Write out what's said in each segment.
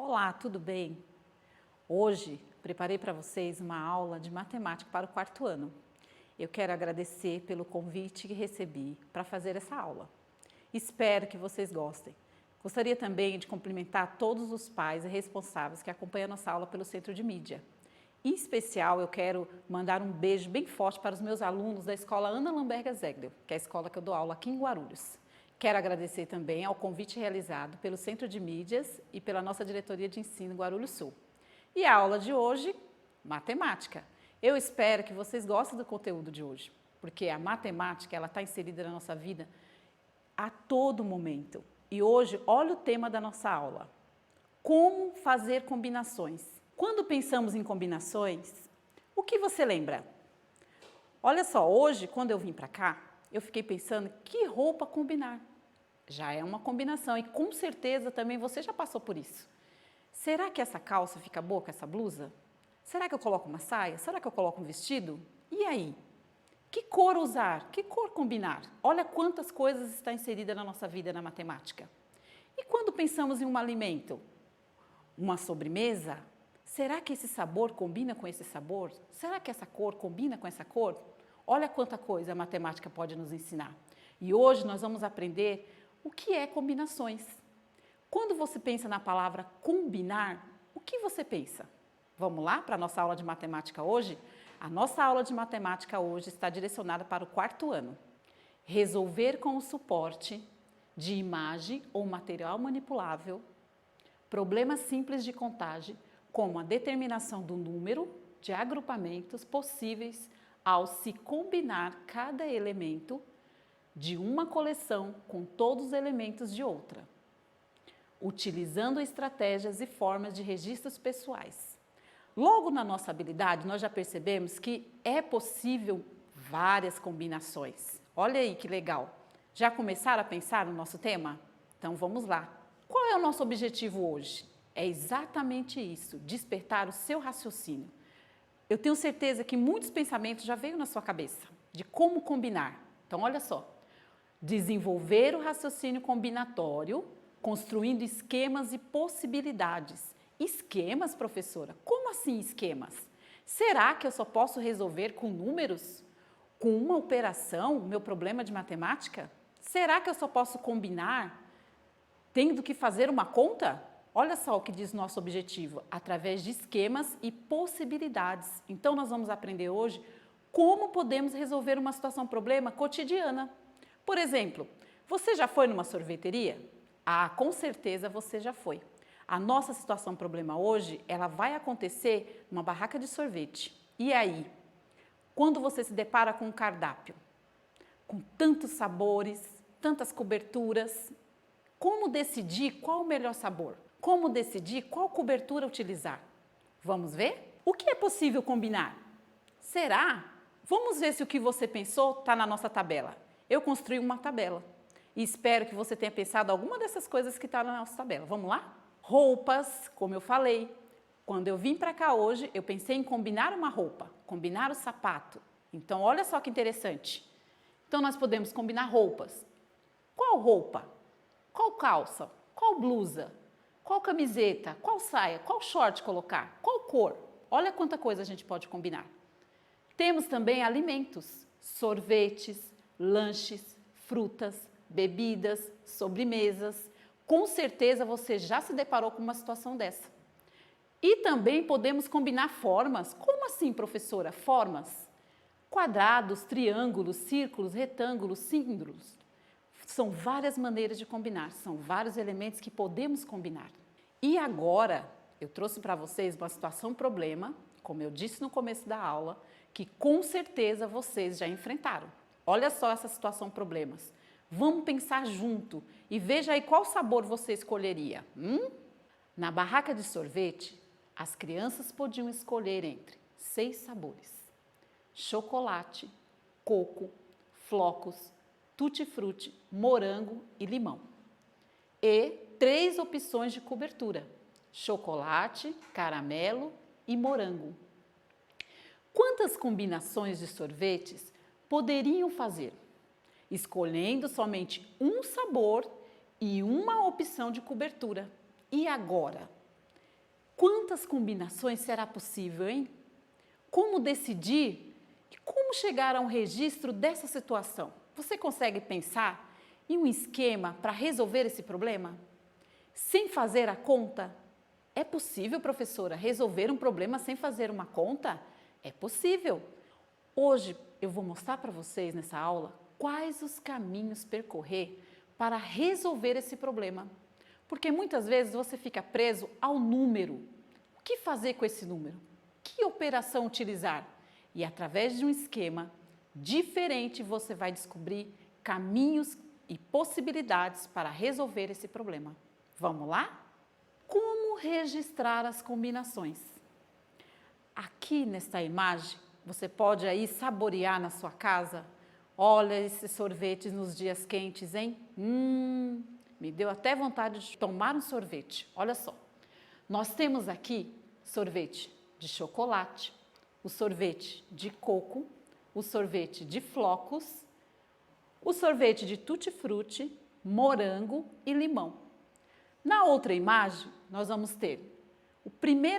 Olá, tudo bem? Hoje preparei para vocês uma aula de matemática para o quarto ano. Eu quero agradecer pelo convite que recebi para fazer essa aula. Espero que vocês gostem. Gostaria também de cumprimentar todos os pais e responsáveis que acompanham a nossa aula pelo Centro de Mídia. Em especial, eu quero mandar um beijo bem forte para os meus alunos da Escola Ana Lamberga Zegdel, que é a escola que eu dou aula aqui em Guarulhos. Quero agradecer também ao convite realizado pelo Centro de Mídias e pela nossa Diretoria de Ensino Guarulhos Sul. E a aula de hoje, matemática. Eu espero que vocês gostem do conteúdo de hoje, porque a matemática ela está inserida na nossa vida a todo momento. E hoje, olha o tema da nossa aula: como fazer combinações. Quando pensamos em combinações, o que você lembra? Olha só, hoje, quando eu vim para cá, eu fiquei pensando que roupa combinar. Já é uma combinação e com certeza também você já passou por isso. Será que essa calça fica boa com essa blusa? Será que eu coloco uma saia? Será que eu coloco um vestido? E aí? Que cor usar? Que cor combinar? Olha quantas coisas está inserida na nossa vida na matemática. E quando pensamos em um alimento? Uma sobremesa? Será que esse sabor combina com esse sabor? Será que essa cor combina com essa cor? Olha quanta coisa a matemática pode nos ensinar. E hoje nós vamos aprender o que é combinações. Quando você pensa na palavra combinar, o que você pensa? Vamos lá para a nossa aula de matemática hoje? A nossa aula de matemática hoje está direcionada para o quarto ano. Resolver com o suporte de imagem ou material manipulável problemas simples de contagem, como a determinação do número de agrupamentos possíveis ao se combinar cada elemento de uma coleção com todos os elementos de outra, utilizando estratégias e formas de registros pessoais. Logo na nossa habilidade, nós já percebemos que é possível várias combinações. Olha aí que legal! Já começaram a pensar no nosso tema? Então vamos lá! Qual é o nosso objetivo hoje? É exatamente isso, despertar o seu raciocínio. Eu tenho certeza que muitos pensamentos já veio na sua cabeça de como combinar. Então olha só, desenvolver o raciocínio combinatório, construindo esquemas e possibilidades. Esquemas, professora? Como assim esquemas? Será que eu só posso resolver com números? Com uma operação, o meu problema de matemática? Será que eu só posso combinar tendo que fazer uma conta? Olha só o que diz nosso objetivo, através de esquemas e possibilidades. Então, nós vamos aprender hoje como podemos resolver uma situação-problema cotidiana. Por exemplo, você já foi numa sorveteria? Ah, com certeza você já foi. A nossa situação-problema hoje, ela vai acontecer numa barraca de sorvete. E aí? Quando você se depara com um cardápio, com tantos sabores, tantas coberturas, como decidir qual o melhor sabor? Como decidir qual cobertura utilizar? Vamos ver? O que é possível combinar? Será? Vamos ver se o que você pensou está na nossa tabela. Eu construí uma tabela e espero que você tenha pensado alguma dessas coisas que está na nossa tabela. Vamos lá? Roupas, como eu falei. Quando eu vim para cá hoje, eu pensei em combinar uma roupa, combinar o sapato. Então, olha só que interessante. Então, nós podemos combinar roupas. Qual roupa? Qual calça? Qual blusa? Qual camiseta? Qual saia? Qual short colocar? Qual cor? Olha quanta coisa a gente pode combinar. Temos também alimentos, sorvetes, lanches, frutas, bebidas, sobremesas. Com certeza você já se deparou com uma situação dessa. E também podemos combinar formas. Como assim, professora? Formas? Quadrados, triângulos, círculos, retângulos, símbolos. São várias maneiras de combinar, são vários elementos que podemos combinar. E agora, eu trouxe para vocês uma situação-problema, como eu disse no começo da aula, que com certeza vocês já enfrentaram. Olha só essa situação-problemas. Vamos pensar junto e veja aí qual sabor você escolheria. Na barraca de sorvete, as crianças podiam escolher entre 6 sabores: chocolate, coco, flocos, tutti-frutti, morango e limão. E 3 opções de cobertura: chocolate, caramelo e morango. Quantas combinações de sorvetes poderiam fazer? Escolhendo somente um sabor e uma opção de cobertura. E agora? Quantas combinações será possível, hein? Como decidir e como chegar a um registro dessa situação? Você consegue pensar em um esquema para resolver esse problema? Sem fazer a conta? É possível, professora, resolver um problema sem fazer uma conta? É possível. Hoje eu vou mostrar para vocês nessa aula quais os caminhos percorrer para resolver esse problema. Porque muitas vezes você fica preso ao número. O que fazer com esse número? Que operação utilizar? E através de um esquema diferente você vai descobrir caminhos e possibilidades para resolver esse problema. Vamos lá? Como registrar as combinações? Aqui nesta imagem, você pode aí saborear na sua casa. Olha esses sorvetes nos dias quentes, hein? Me deu até vontade de tomar um sorvete. Olha só, nós temos aqui sorvete de chocolate, o sorvete de coco, o sorvete de flocos, o sorvete de tutti-frutti, morango e limão. Na outra imagem, nós vamos ter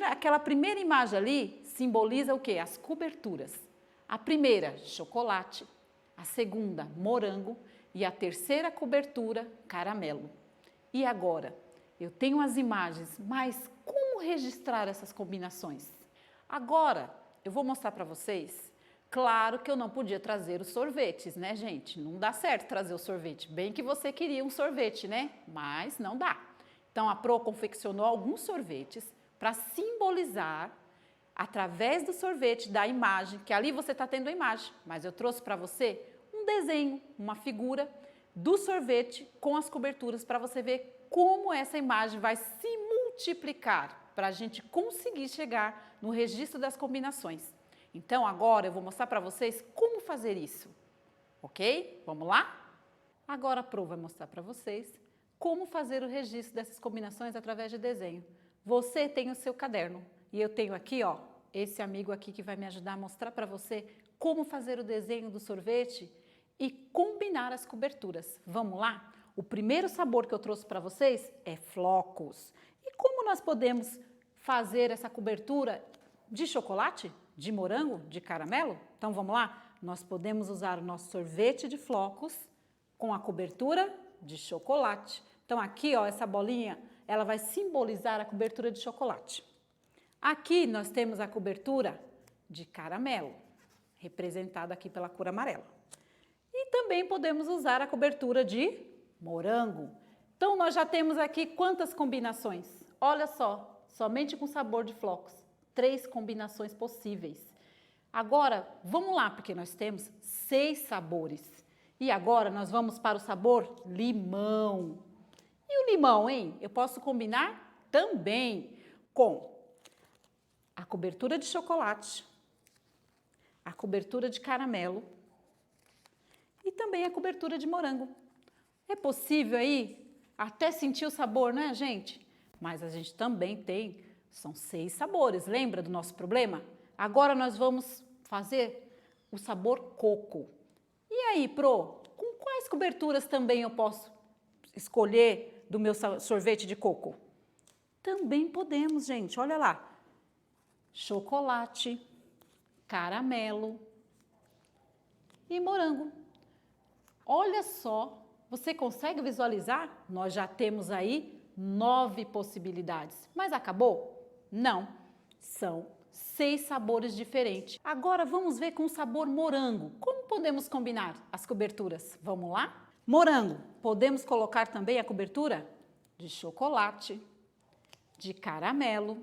aquela primeira imagem ali simboliza o quê? As coberturas. A primeira, chocolate, a segunda, morango e a terceira cobertura, caramelo. E agora, eu tenho as imagens, mas como registrar essas combinações? Agora, eu vou mostrar para vocês. Claro que eu não podia trazer os sorvetes, né, gente? Não dá certo trazer o sorvete. Bem que você queria um sorvete, né? Mas não dá. Então, a Pro confeccionou alguns sorvetes para simbolizar, através do sorvete, da imagem, que ali você está tendo a imagem, mas eu trouxe para você um desenho, uma figura do sorvete com as coberturas para você ver como essa imagem vai se multiplicar para a gente conseguir chegar no registro das combinações. Então, agora eu vou mostrar para vocês como fazer isso, ok? Vamos lá? Agora a Pro vai mostrar para vocês como fazer o registro dessas combinações através de desenho. Você tem o seu caderno e eu tenho aqui, ó, esse amigo aqui que vai me ajudar a mostrar para você como fazer o desenho do sorvete e combinar as coberturas. Vamos lá? O primeiro sabor que eu trouxe para vocês é flocos. E como nós podemos fazer essa cobertura de chocolate, de morango, de caramelo? Então vamos lá? Nós podemos usar o nosso sorvete de flocos com a cobertura de chocolate. Então aqui, ó, essa bolinha, ela vai simbolizar a cobertura de chocolate. Aqui nós temos a cobertura de caramelo, representada aqui pela cor amarela. E também podemos usar a cobertura de morango. Então nós já temos aqui quantas combinações? Olha só, somente com sabor de flocos, 3 combinações possíveis. Agora, vamos lá, porque nós temos 6 sabores. E agora nós vamos para o sabor limão. E o limão, hein? Eu posso combinar também com a cobertura de chocolate, a cobertura de caramelo e também a cobertura de morango. É possível aí até sentir o sabor, né, gente? Mas a gente também tem, são 6 sabores, lembra do nosso problema? Agora nós vamos fazer o sabor coco. E aí, Pro, com quais coberturas também eu posso escolher do meu sorvete de coco? Também podemos, gente, olha lá. Chocolate, caramelo e morango. Olha só, você consegue visualizar? Nós já temos aí 9 possibilidades. Mas acabou? Não, são 6 sabores diferentes. Agora vamos ver com o sabor morango. Como podemos combinar as coberturas? Vamos lá? Morango, podemos colocar também a cobertura de chocolate, de caramelo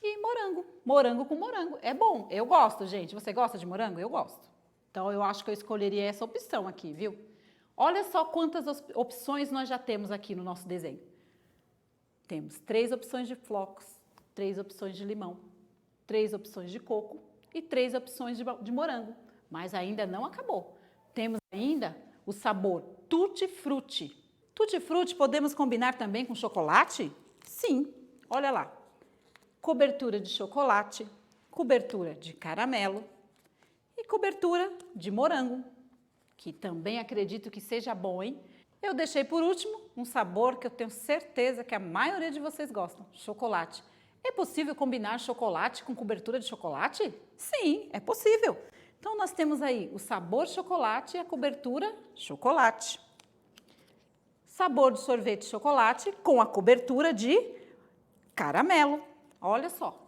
e morango. Morango com morango. É bom, eu gosto, gente. Você gosta de morango? Eu gosto. Então, eu acho que eu escolheria essa opção aqui, viu? Olha só quantas opções nós já temos aqui no nosso desenho. Temos 3 opções de flocos, 3 opções de limão, 3 opções de coco e 3 opções de morango. Mas ainda não acabou. Temos ainda o sabor tutti-frutti. Tutti-frutti podemos combinar também com chocolate? Sim, olha lá. Cobertura de chocolate, cobertura de caramelo e cobertura de morango, que também acredito que seja bom, hein? Eu deixei por último um sabor que eu tenho certeza que a maioria de vocês gostam, chocolate. É possível combinar chocolate com cobertura de chocolate? Sim, é possível. Então nós temos aí o sabor chocolate e a cobertura chocolate. Sabor de sorvete de chocolate com a cobertura de caramelo. Olha só.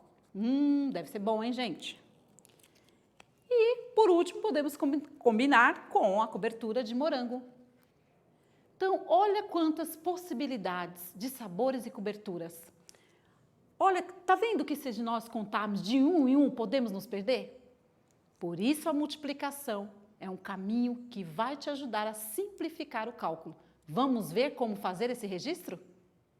Deve ser bom, hein, gente? E, por último, podemos combinar com a cobertura de morango. Então, olha quantas possibilidades de sabores e coberturas. Olha, tá vendo que se nós contarmos de um em um, podemos nos perder? Por isso a multiplicação é um caminho que vai te ajudar a simplificar o cálculo. Vamos ver como fazer esse registro?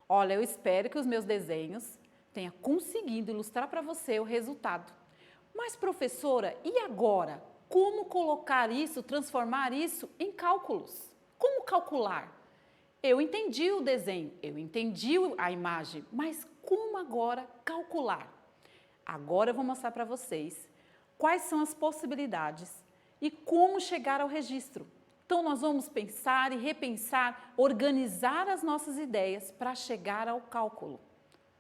Olha, eu espero que os meus desenhos tenham conseguido ilustrar para você o resultado. Mas, professora, e agora? Como colocar isso, transformar isso em cálculos? Como calcular? Eu entendi o desenho, eu entendi a imagem, mas como agora calcular? Agora eu vou mostrar para vocês quais são as possibilidades e como chegar ao registro. Então, nós vamos pensar e repensar, organizar as nossas ideias para chegar ao cálculo.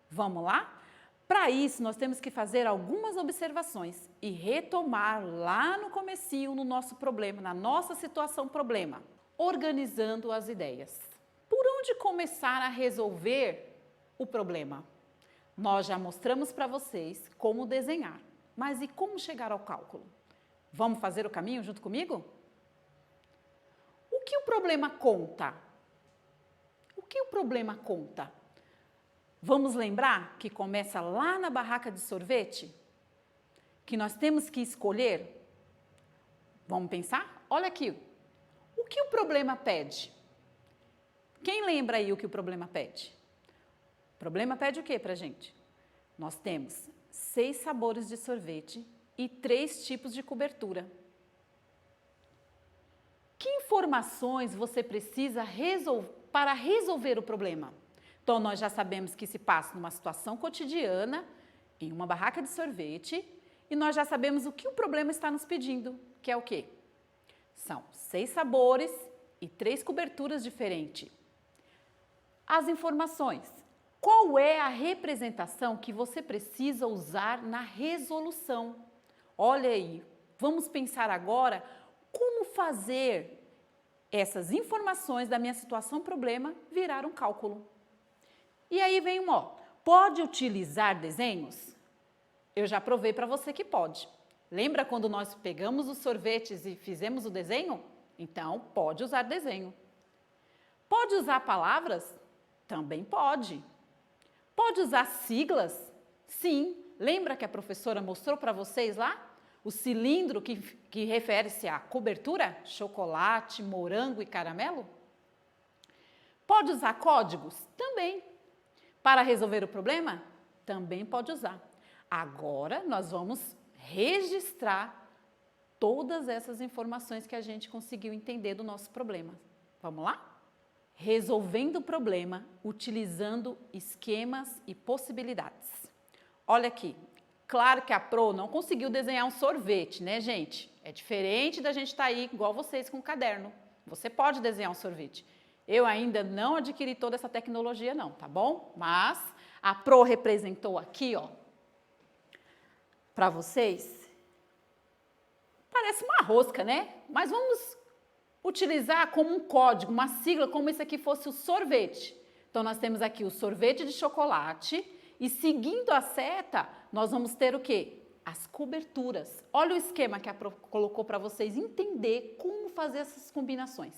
Vamos lá? Para isso, nós temos que fazer algumas observações e retomar lá no comecinho, no nosso problema, na nossa situação problema, organizando as ideias. Por onde começar a resolver o problema? Nós já mostramos para vocês como desenhar, mas e como chegar ao cálculo? Vamos fazer o caminho junto comigo? O que o problema conta? O que o problema conta? Vamos lembrar que começa lá na barraca de sorvete? Que nós temos que escolher? Vamos pensar? Olha aqui. O que o problema pede? Quem lembra aí o que o problema pede? O problema pede o que pra gente? Nós temos 6 sabores de sorvete e 3 tipos de cobertura. Que informações você precisa para resolver o problema? Então, nós já sabemos que se passa numa situação cotidiana, em uma barraca de sorvete, e nós já sabemos o que o problema está nos pedindo, que é o quê? São 6 sabores e 3 coberturas diferentes. As informações. Qual é a representação que você precisa usar na resolução? Olha aí, vamos pensar agora como fazer essas informações da minha situação problema virar um cálculo. E aí vem pode utilizar desenhos? Eu já provei para você que pode. Lembra quando nós pegamos os sorvetes e fizemos o desenho? Então, pode usar desenho. Pode usar palavras? Também pode. Pode usar siglas? Sim. Lembra que a professora mostrou para vocês lá? O cilindro que refere-se à cobertura? Chocolate, morango e caramelo? Pode usar códigos? Também. Para resolver o problema? Também pode usar. Agora, nós vamos registrar todas essas informações que a gente conseguiu entender do nosso problema. Vamos lá? Resolvendo o problema, utilizando esquemas e possibilidades. Olha aqui. Claro que a Pro não conseguiu desenhar um sorvete, né, gente? É diferente da gente estar aí igual vocês com um caderno. Você pode desenhar um sorvete. Eu ainda não adquiri toda essa tecnologia não, tá bom? Mas a Pro representou aqui, para vocês. Parece uma rosca, né? Mas vamos utilizar como um código, uma sigla, como se aqui fosse o sorvete. Então, nós temos aqui o sorvete de chocolate e seguindo a seta, nós vamos ter o quê? As coberturas. Olha o esquema que a Pro colocou para vocês entender como fazer essas combinações.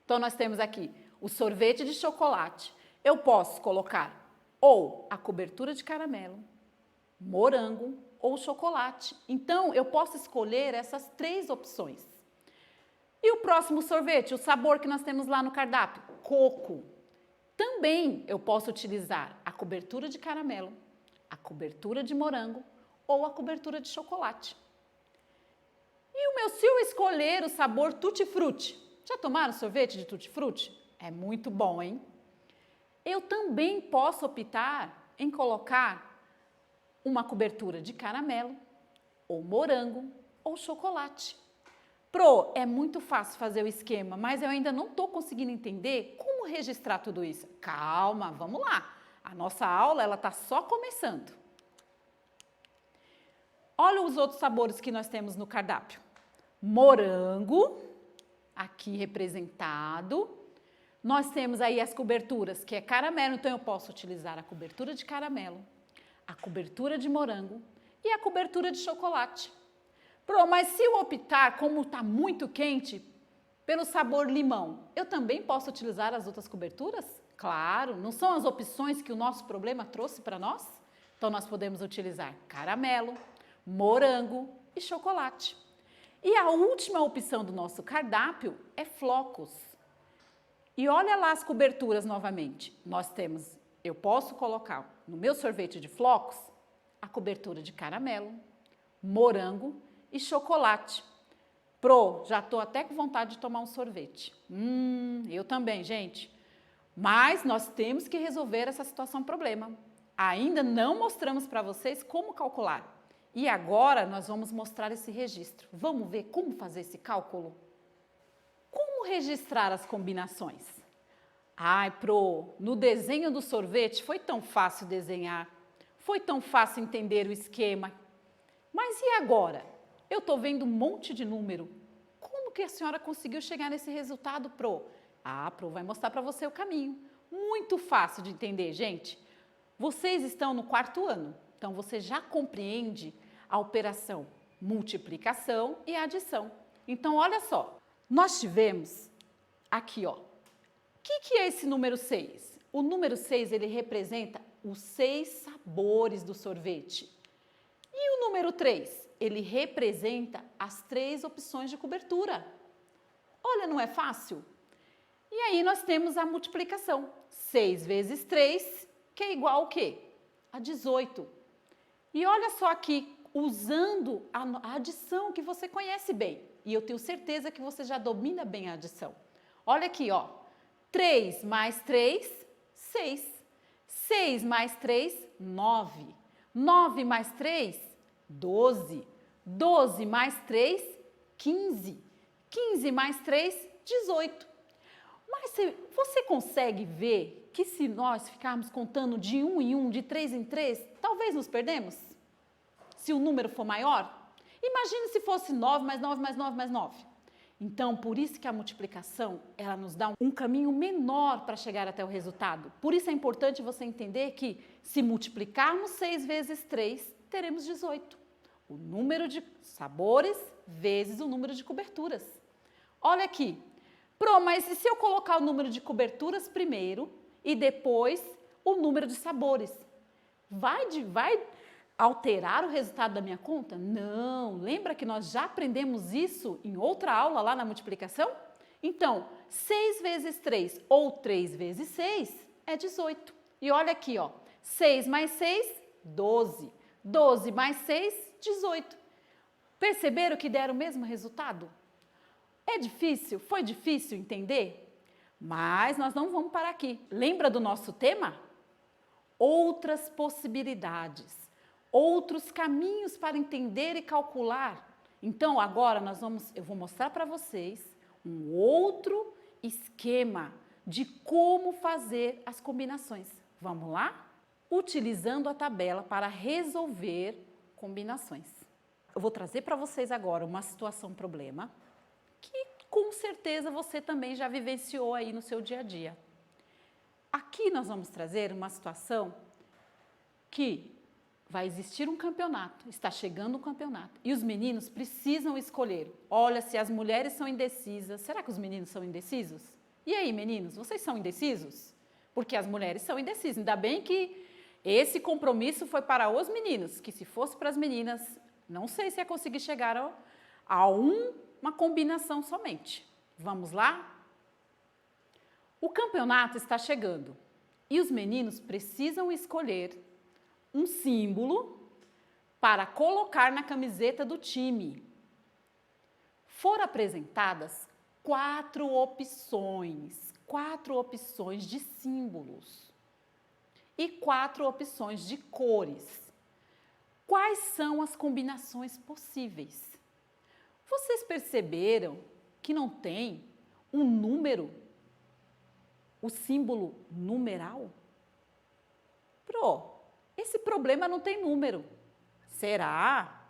Então, nós temos aqui o sorvete de chocolate. Eu posso colocar ou a cobertura de caramelo, morango ou chocolate. Então, eu posso escolher essas 3 opções. E o próximo sorvete, o sabor que nós temos lá no cardápio? Coco. Também eu posso utilizar a cobertura de caramelo, a cobertura de morango ou a cobertura de chocolate. E se eu escolher o sabor tutti-frutti, já tomaram sorvete de tutti-frutti? É muito bom, hein? Eu também posso optar em colocar uma cobertura de caramelo, ou morango, ou chocolate. Pro, é muito fácil fazer o esquema, mas eu ainda não estou conseguindo entender como registrar tudo isso. Calma, vamos lá. A nossa aula, ela está só começando. Olha os outros sabores que nós temos no cardápio. Morango, aqui representado. Nós temos aí as coberturas, que é caramelo, então eu posso utilizar a cobertura de caramelo, a cobertura de morango e a cobertura de chocolate. Pro, mas se eu optar, como está muito quente, pelo sabor limão, eu também posso utilizar as outras coberturas? Claro, não são as opções que o nosso problema trouxe para nós? Então nós podemos utilizar caramelo, morango e chocolate. E a última opção do nosso cardápio é flocos. E olha lá as coberturas novamente. Nós temos, eu posso colocar no meu sorvete de flocos a cobertura de caramelo, morango e chocolate. Pro, já estou até com vontade de tomar um sorvete. Eu também, gente. Mas nós temos que resolver essa situação problema. Ainda não mostramos para vocês como calcular. E agora nós vamos mostrar esse registro. Vamos ver como fazer esse cálculo? Como registrar as combinações? Ai, Pro, no desenho do sorvete foi tão fácil desenhar, foi tão fácil entender o esquema. Mas e agora? Eu estou vendo um monte de número. Como que a senhora conseguiu chegar nesse resultado, Pro? Ah, Pro vai mostrar para você o caminho. Muito fácil de entender, gente. Vocês estão no 4º ano, então você já compreende a operação multiplicação e adição. Então, olha só, nós tivemos aqui, ó, o que é esse número 6? O número 6, ele representa os 6 sabores do sorvete. E o número 3? Ele representa as 3 opções de cobertura. Olha, não é fácil? E aí nós temos a multiplicação. 6 vezes 3, que é igual ao quê? A 18. E olha só aqui, usando a adição que você conhece bem. E eu tenho certeza que você já domina bem a adição. Olha aqui, ó. 3 mais 3, 6. 6 mais 3, 9. 9 mais 3, 12. 12 mais 3, 15. 15 mais 3, 18. Mas você consegue ver que se nós ficarmos contando de 1 em 1, de 3 em 3, talvez nos perdemos? Se o número for maior? Imagine se fosse 9 mais 9 mais 9 mais 9. Então, por isso que a multiplicação, ela nos dá um caminho menor para chegar até o resultado. Por isso é importante você entender que se multiplicarmos 6 vezes 3, teremos 18. O número de sabores vezes o número de coberturas. Olha aqui. Pro, mas e se eu colocar o número de coberturas primeiro e depois o número de sabores? Vai alterar o resultado da minha conta? Não, lembra que nós já aprendemos isso em outra aula lá na multiplicação? Então, 6 vezes 3 ou 3 vezes 6 é 18. E olha aqui, ó, 6 mais 6, 12. 12 mais 6, 18. Perceberam que deram o mesmo resultado? É difícil? Foi difícil entender? Mas nós não vamos parar aqui. Lembra do nosso tema? Outras possibilidades. Outros caminhos para entender e calcular. Então, agora eu vou mostrar para vocês um outro esquema de como fazer as combinações. Vamos lá? Utilizando a tabela para resolver combinações. Eu vou trazer para vocês agora uma situação problema que com certeza você também já vivenciou aí no seu dia a dia. Aqui nós vamos trazer uma situação que vai existir um campeonato, está chegando um campeonato e os meninos precisam escolher. Olha, se as mulheres são indecisas, será que os meninos são indecisos? E aí, meninos, vocês são indecisos? Porque as mulheres são indecisas. Ainda bem que esse compromisso foi para os meninos, que se fosse para as meninas, não sei se ia conseguir chegar a uma combinação somente. Vamos lá? O campeonato está chegando e os meninos precisam escolher um símbolo para colocar na camiseta do time. Foram apresentadas 4 opções de símbolos e 4 opções de cores. Quais são as combinações possíveis? Vocês perceberam que não tem um número, o símbolo numeral? Esse problema não tem número. Será?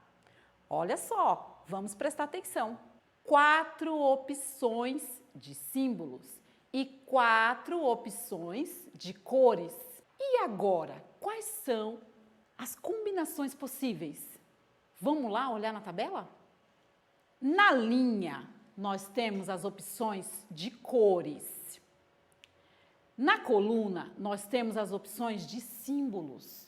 Olha só, vamos prestar atenção. 4 opções de símbolos e 4 opções de cores. E agora, quais são as combinações possíveis? Vamos lá olhar na tabela? Na linha, nós temos as opções de cores. Na coluna, nós temos as opções de símbolos.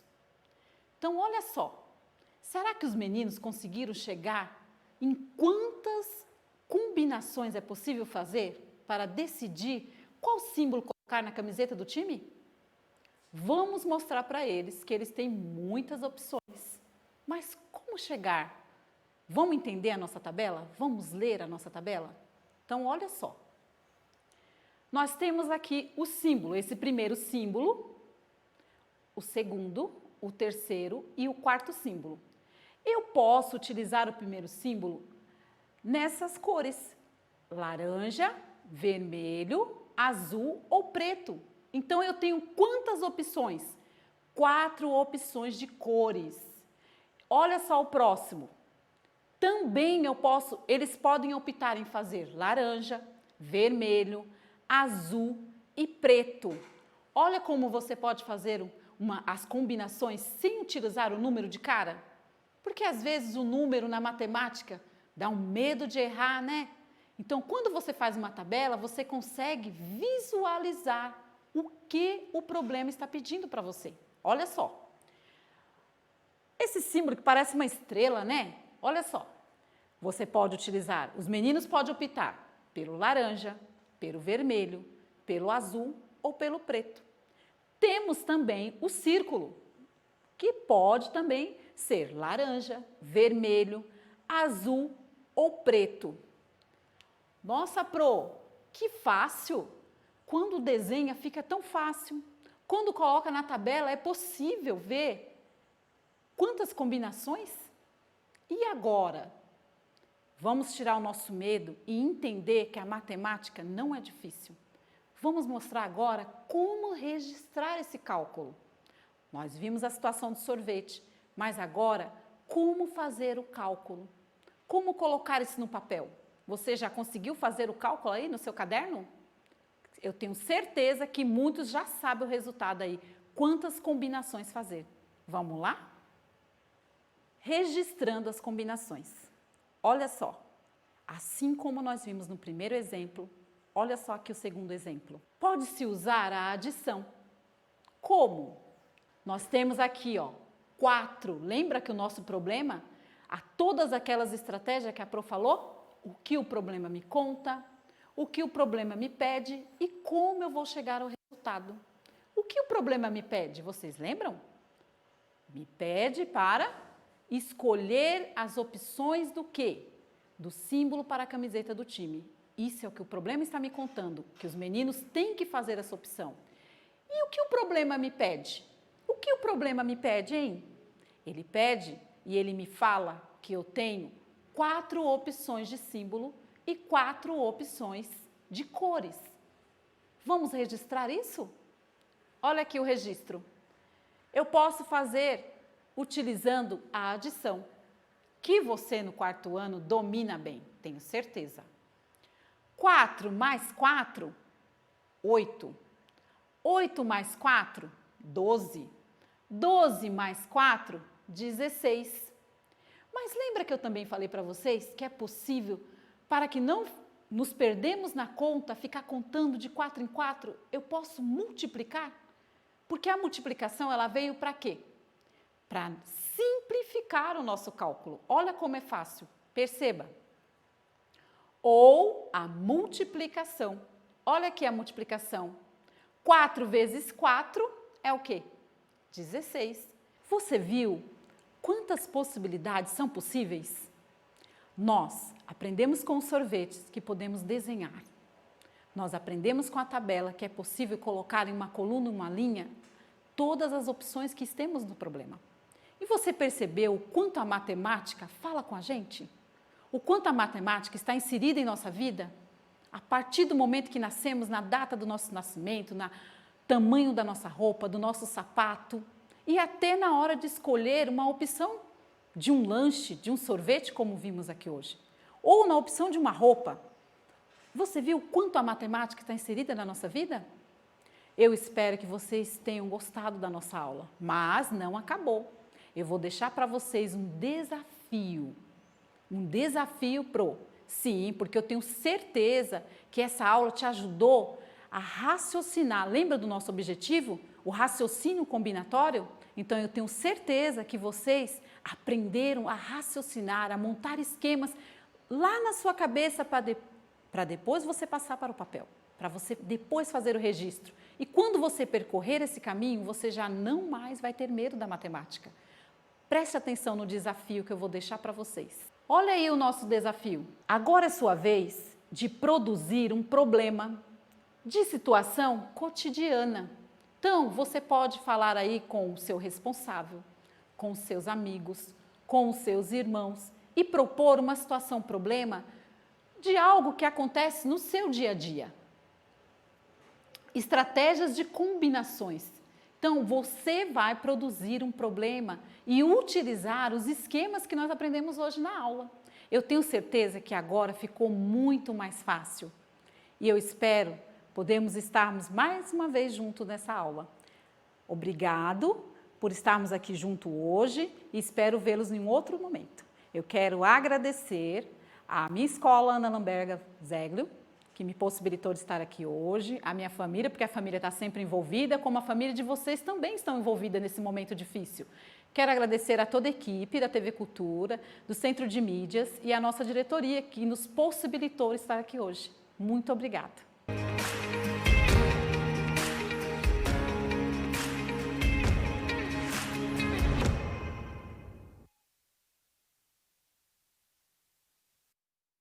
Então, olha só, será que os meninos conseguiram chegar em quantas combinações é possível fazer para decidir qual símbolo colocar na camiseta do time? Vamos mostrar para eles que eles têm muitas opções. Mas como chegar? Vamos entender a nossa tabela? Vamos ler a nossa tabela? Então, olha só. Nós temos aqui o símbolo, esse primeiro símbolo, o segundo, o terceiro e o quarto símbolo. Eu posso utilizar o primeiro símbolo nessas cores: laranja, vermelho, azul ou preto. Então, eu tenho quantas opções? 4 opções de cores. Olha só o próximo. Também eles podem optar em fazer laranja, vermelho, azul e preto. Olha como você pode fazer as combinações sem utilizar o número de cara. Porque às vezes o número na matemática dá um medo de errar, né? Então, quando você faz uma tabela, você consegue visualizar o que o problema está pedindo para você. Olha só. Esse símbolo que parece uma estrela, né? Olha só. Você pode utilizar, os meninos podem optar pelo laranja, pelo vermelho, pelo azul ou pelo preto. Temos também o círculo, que pode também ser laranja, vermelho, azul ou preto. Nossa, que fácil! Quando desenha fica tão fácil. Quando coloca na tabela é possível ver quantas combinações. E agora? Vamos tirar o nosso medo e entender que a matemática não é difícil. Vamos mostrar agora como registrar esse cálculo. Nós vimos a situação do sorvete, mas agora como fazer o cálculo? Como colocar isso no papel? Você já conseguiu fazer o cálculo aí no seu caderno? Eu tenho certeza que muitos já sabem o resultado aí. Quantas combinações fazer? Vamos lá? Registrando as combinações. Olha só, assim como nós vimos no primeiro exemplo, olha só aqui o segundo exemplo. Pode-se usar a adição. Como? Nós temos aqui, 4. Lembra que o nosso problema, a todas aquelas estratégias que a Pro falou? O que o problema me conta, o que o problema me pede e como eu vou chegar ao resultado. O que o problema me pede? Vocês lembram? Me pede para escolher as opções do quê? Do símbolo para a camiseta do time. Isso é o que o problema está me contando, que os meninos têm que fazer essa opção. E o que o problema me pede? O que o problema me pede, hein? Ele pede e ele me fala que eu tenho 4 opções de símbolo e 4 opções de cores. Vamos registrar isso? Olha aqui o registro. Eu posso fazer utilizando a adição, que você no quarto ano domina bem, tenho certeza. 4 mais 4, 8. 8 mais 4, 12. 12 mais 4, 16. Mas lembra que eu também falei para vocês que é possível, para que não nos perdemos na conta, ficar contando de 4 em 4, eu posso multiplicar? Porque a multiplicação ela veio para quê? Para simplificar o nosso cálculo. Olha como é fácil, perceba. Ou a multiplicação. Olha aqui a multiplicação. 4 vezes 4 é o quê? 16. Você viu quantas possibilidades são possíveis? Nós aprendemos com os sorvetes que podemos desenhar. Nós aprendemos com a tabela que é possível colocar em uma coluna, uma linha, todas as opções que temos no problema. E você percebeu o quanto a matemática fala com a gente? o quanto a matemática está inserida em nossa vida, a partir do momento que nascemos, na data do nosso nascimento, no tamanho da nossa roupa, do nosso sapato, e até na hora de escolher uma opção de um lanche, de um sorvete, como vimos aqui hoje, ou na opção de uma roupa. Você viu o quanto a matemática está inserida na nossa vida? Eu espero que vocês tenham gostado da nossa aula, mas não acabou. Eu vou deixar para vocês um desafio sim, porque eu tenho certeza que essa aula te ajudou a raciocinar. Lembra do nosso objetivo? O raciocínio combinatório? Então, eu tenho certeza que vocês aprenderam a raciocinar, a montar esquemas lá na sua cabeça para depois você passar para o papel, para você depois fazer o registro. E quando você percorrer esse caminho, você já não mais vai ter medo da matemática. Preste atenção no desafio que eu vou deixar para vocês. Olha aí o nosso desafio. Agora é sua vez de produzir um problema de situação cotidiana. Então, você pode falar aí com o seu responsável, com os seus amigos, com os seus irmãos e propor uma situação problema de algo que acontece no seu dia a dia. Estratégias de combinações. Então, você vai produzir um problema e utilizar os esquemas que nós aprendemos hoje na aula. Eu tenho certeza que agora ficou muito mais fácil. E eu espero podermos estarmos mais uma vez juntos nessa aula. Obrigado por estarmos aqui junto hoje e espero vê-los em um outro momento. Eu quero agradecer à minha escola Ana Lamberga Zeglio, que me possibilitou de estar aqui hoje, a minha família, porque a família está sempre envolvida, como a família de vocês também estão envolvida nesse momento difícil. Quero agradecer a toda a equipe da TV Cultura, do Centro de Mídias e a nossa diretoria, que nos possibilitou estar aqui hoje. Muito obrigada.